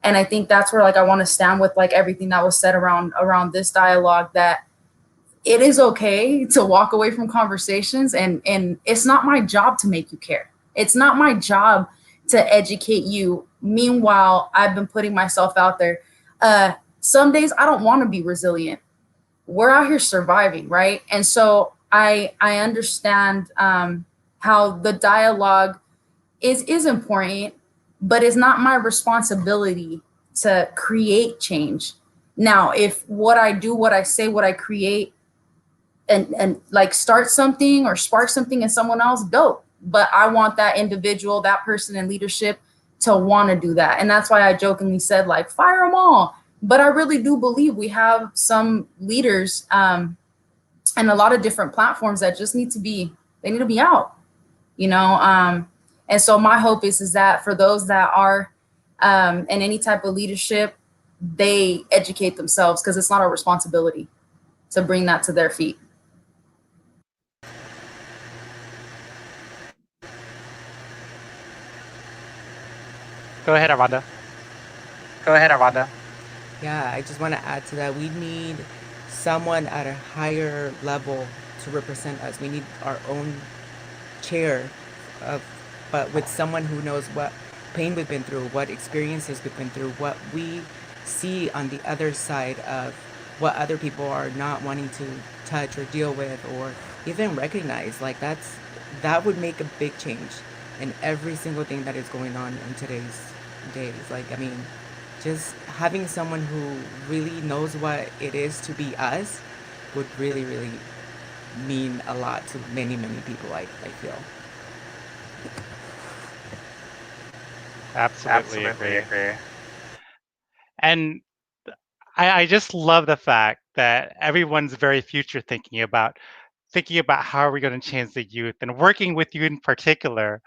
And I think that's where, like, I want to stand with like everything that was said around this dialogue, that it is okay to walk away from conversations, and it's not my job to make you care. It's not my job to educate you. Meanwhile, I've been putting myself out there. Some days I don't want to be resilient. We're out here surviving, right? And so I understand how the dialogue is important, but it's not my responsibility to create change. Now, if what I do, what I say, what I create, and like start something or spark something in someone else, dope. But I want that individual, that person in leadership, to want to do that. And that's why I jokingly said, like, fire them all. But I really do believe we have some leaders and a lot of different platforms that just need to be out, you know. And so my hope is that for those that are in any type of leadership, they educate themselves, because it's not our responsibility to bring that to their feet. Go ahead, Armando. Yeah, I just want to add to that. We need someone at a higher level to represent us. We need our own chair of, but with someone who knows what pain we've been through, what experiences we've been through, what we see on the other side of what other people are not wanting to touch or deal with or even recognize. Like, that would make a big change in every single thing that is going on in today's days. Like, I mean, just having someone who really knows what it is to be us would really, really mean a lot to many, many people, I feel. Absolutely agree. And I just love the fact that everyone's very future thinking about how are we going to change the youth, and working with you in particular,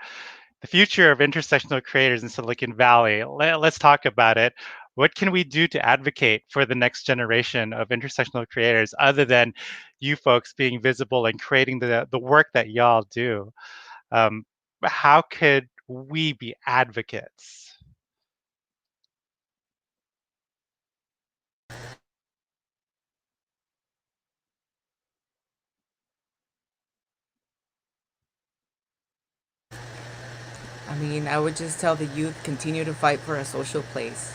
the future of intersectional creators in Silicon Valley. Let's talk about it. What can we do to advocate for the next generation of intersectional creators, other than you folks being visible and creating the work that y'all do? How could we be advocates? I mean, I would just tell the youth, continue to fight for a social place,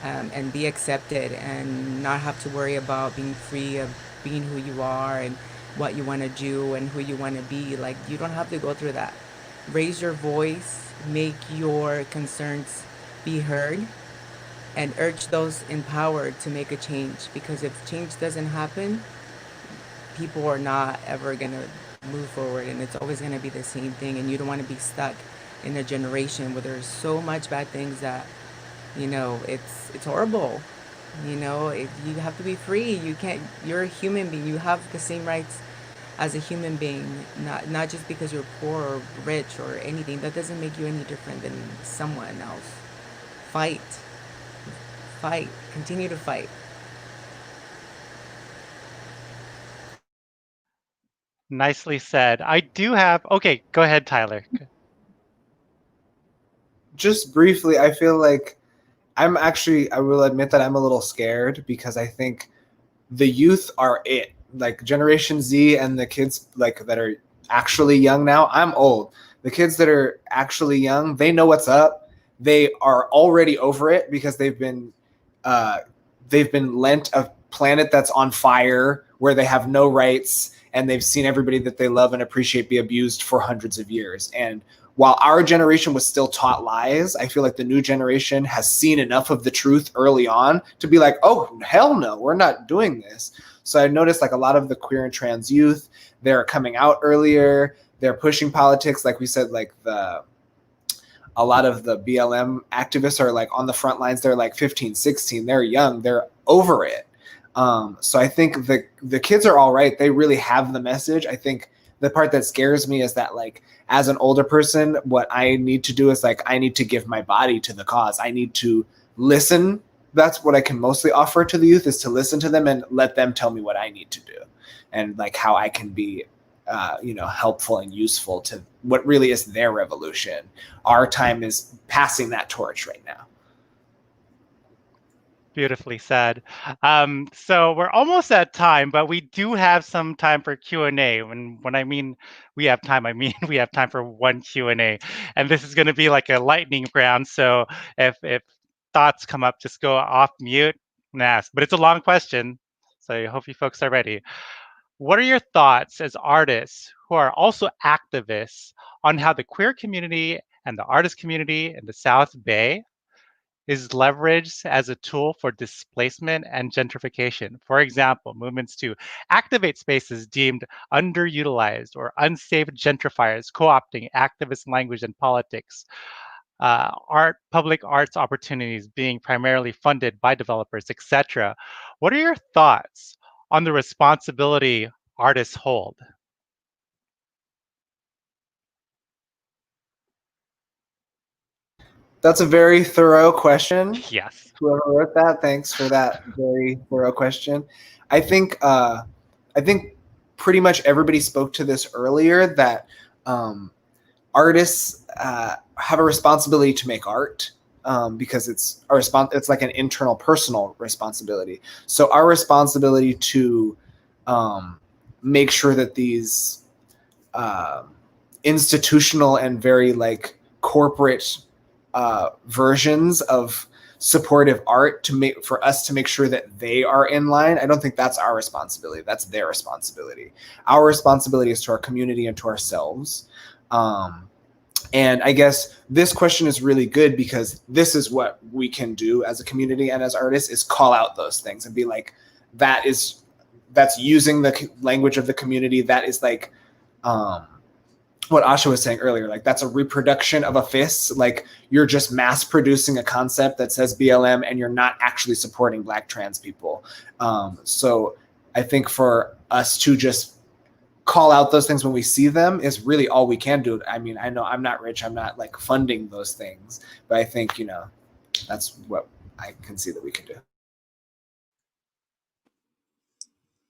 and be accepted, and not have to worry about being free of being who you are and what you want to do and who you want to be. Like, you don't have to go through that. Raise your voice, make your concerns be heard, and urge those in power to make a change. Because if change doesn't happen, people are not ever going to move forward, and it's always going to be the same thing. And you don't want to be stuck in a generation where there's so much bad things that, you know, it's horrible. You know, you have to be free. You're a human being. You have the same rights as a human being, not just because you're poor or rich or anything. That doesn't make you any different than someone else. Fight. Continue to fight. Nicely said. I do have, okay, go ahead, Tyler. just briefly, I feel like I will admit that I'm a little scared because I think the youth are it. Like Generation Z and the kids like that are actually young now. I'm old. The kids that are actually young, they know what's up. They are already over it because they've been lent a planet that's on fire where they have no rights, and they've seen everybody that they love and appreciate be abused for hundreds of years. And while our generation was still taught lies, I feel like the new generation has seen enough of the truth early on to be like, oh, hell no, we're not doing this. So I noticed like a lot of the queer and trans youth, they're coming out earlier. They're pushing politics. Like we said, like a lot of the BLM activists are like on the front lines. They're like 15, 16. They're young. They're over it. So I think the kids are all right. They really have the message. I think the part that scares me is that like as an older person, what I need to do is like I need to give my body to the cause. I need to listen. That's what I can mostly offer to the youth, is to listen to them and let them tell me what I need to do and like how I can be helpful and useful to what really is their revolution. Our time is passing that torch right now. Beautifully said. So we're almost at time, but we do have some time for Q&A. And when I mean we have time, I mean we have time for one Q&A. And this is going to be like a lightning round. So if thoughts come up, just go off mute and ask. But it's a long question, so I hope you folks are ready. What are your thoughts as artists who are also activists on how the queer community and the artist community in the South Bay is leveraged as a tool for displacement and gentrification? For example, movements to activate spaces deemed underutilized or unsafe gentrifiers, co-opting activist language and politics, public arts opportunities being primarily funded by developers, etc. What are your thoughts on the responsibility artists hold? That's a very thorough question. Yes. Whoever wrote that, thanks for that very thorough question. I think pretty much everybody spoke to this earlier, that artists have a responsibility to make art, because it's like an internal personal responsibility. So our responsibility to make sure that these institutional and very like corporate versions of supportive art for us to make sure that they are in line. I don't think that's our responsibility. That's their responsibility. Our responsibility is to our community and to ourselves. And I guess this question is really good because this is what we can do as a community and as artists, is call out those things and be like, that's using the language of the community. That is like, what ASHA was saying earlier, like that's a reproduction of a FIS. Like you're just mass producing a concept that says BLM and you're not actually supporting Black trans people. So I think for us to just call out those things when we see them is really all we can do. I mean, I know I'm not rich. I'm not like funding those things, but I think, that's what I can see that we can do.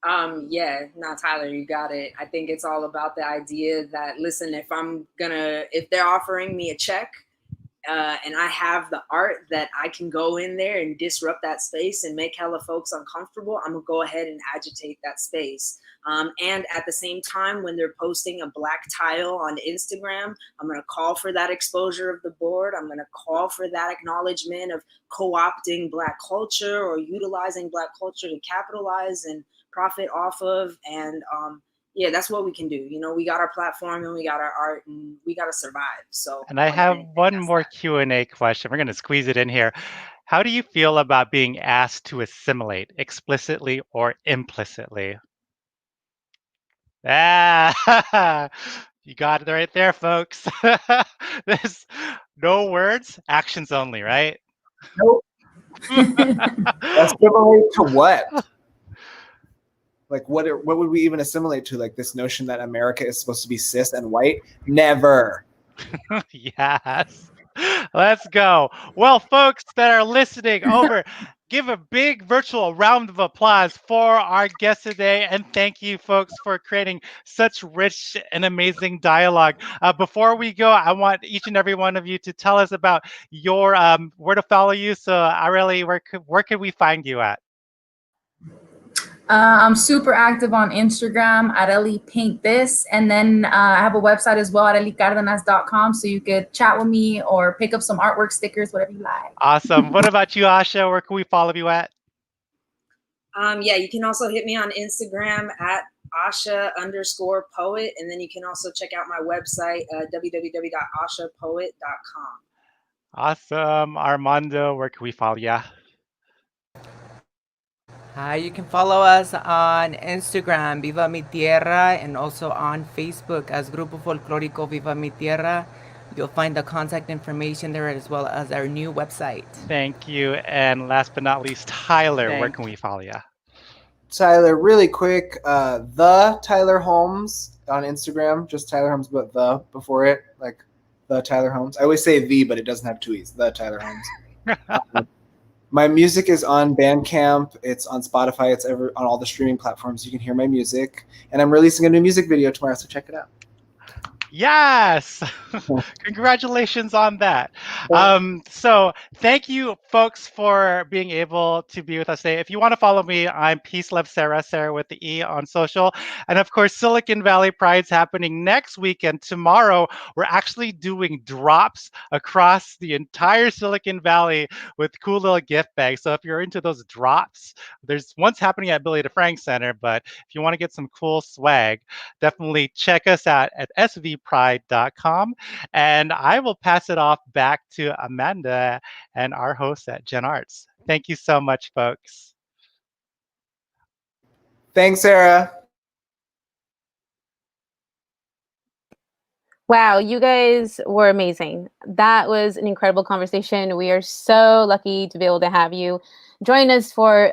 Tyler, you got it. I think it's all about the idea that, listen, if they're offering me a check and I have the art that I can go in there and disrupt that space and make hella folks uncomfortable, I'm gonna go ahead and agitate that space. And at the same time, when they're posting a Black tile on Instagram, I'm gonna call for that exposure of the board. I'm gonna call for that acknowledgement of co-opting Black culture or utilizing Black culture to capitalize and profit off of. And that's what we can do. We got our platform and we got our art and we got to survive. So, and I have one more Q&A question. We're going to squeeze it in here. How do you feel about being asked to assimilate explicitly or implicitly? You got it right there, folks. There's no words, actions only, right? Nope. Assimilate to what? Like what would we even assimilate to? Like this notion that America is supposed to be cis and white? Never. Yes. Let's go. Well, folks that are listening over give a big virtual round of applause for our guest today. And thank you, folks, for creating such rich and amazing dialogue. Before we go, I want each and every one of you to tell us about your where to follow you. So, Aurelie, where could we find you at? I'm super active on Instagram, Areli Paint This. And then I have a website as well, arelicardenas.com. So you could chat with me or pick up some artwork, stickers, whatever you like. Awesome. What about you, Asha? Where can we follow you at? Yeah, you can also hit me on Instagram at ASHA_poet. And then you can also check out my website, www.ashapoet.com. Awesome. Armando, where can we follow you? Hi, you can follow us on Instagram, Viva Mi Tierra, and also on Facebook as Grupo Folclórico Viva Mi Tierra. You'll find the contact information there as well as our new website. Thank you. And last but not least, Tyler, where can we follow you? Tyler, really quick, the Tyler Holmes on Instagram, just Tyler Holmes, but the before it, like the Tyler Holmes. I always say the, but it doesn't have two E's, the Tyler Holmes. My music is on Bandcamp. It's on Spotify. It's on all the streaming platforms. You can hear my music. And I'm releasing a new music video tomorrow, so check it out. Yes. Congratulations on that. So thank you, folks, for being able to be with us today. If you want to follow me, I'm Peace Love Sera, Sera with the E on social. And of course, Silicon Valley Pride's happening next weekend. Tomorrow, we're actually doing drops across the entire Silicon Valley with cool little gift bags. So if you're into those drops, there's one's happening at Billy DeFrank Center. But if you want to get some cool swag, definitely check us out at svpride.com. And I will pass it off back to Amanda and our host at genARTS. Thank you so much, folks. Thanks, Sarah. Wow, you guys were amazing. That was an incredible conversation. We are so lucky to be able to have you join us for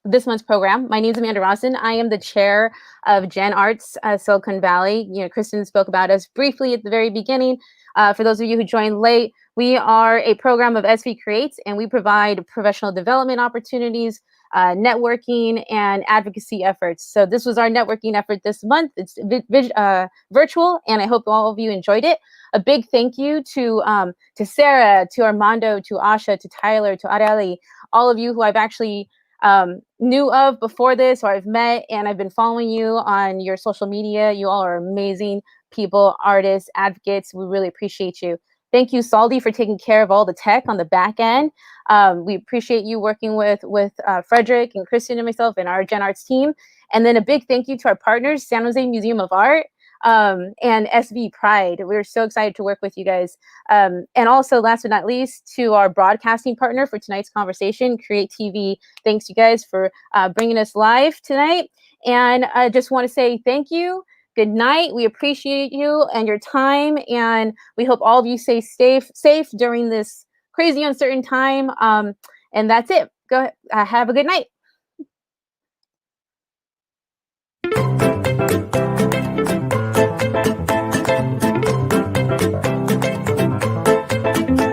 this month's program. My name is Amanda Rawson. I am the chair of genARTS Silicon Valley. You know, Kristen spoke about us briefly at the very beginning. For those of you who joined late, we are a program of SV Creates, and we provide professional development opportunities, networking, and advocacy efforts. So this was our networking effort this month. It's virtual, and I hope all of you enjoyed it. A big thank you to Sera, to Armando, to Asha, to Tyler, to Areli, all of you who I've actually knew of before this, or I've met, and I've been following you on your social media. You all are amazing people, artists, advocates. We really appreciate you. Thank you, Saldy, for taking care of all the tech on the back end. We appreciate you working with Frederick and Kristen and myself and our genARTS team. And then a big thank you to our partners, San Jose Museum of Art and SV Pride. We're so excited to work with you guys. And also, last but not least, to our broadcasting partner for tonight's conversation, Create TV. Thanks, you guys, for bringing us live tonight. And I just want to say thank you. Good night. We appreciate you and your time, and we hope all of you stay safe during this crazy, uncertain time. And that's it. Go ahead. Have a good night.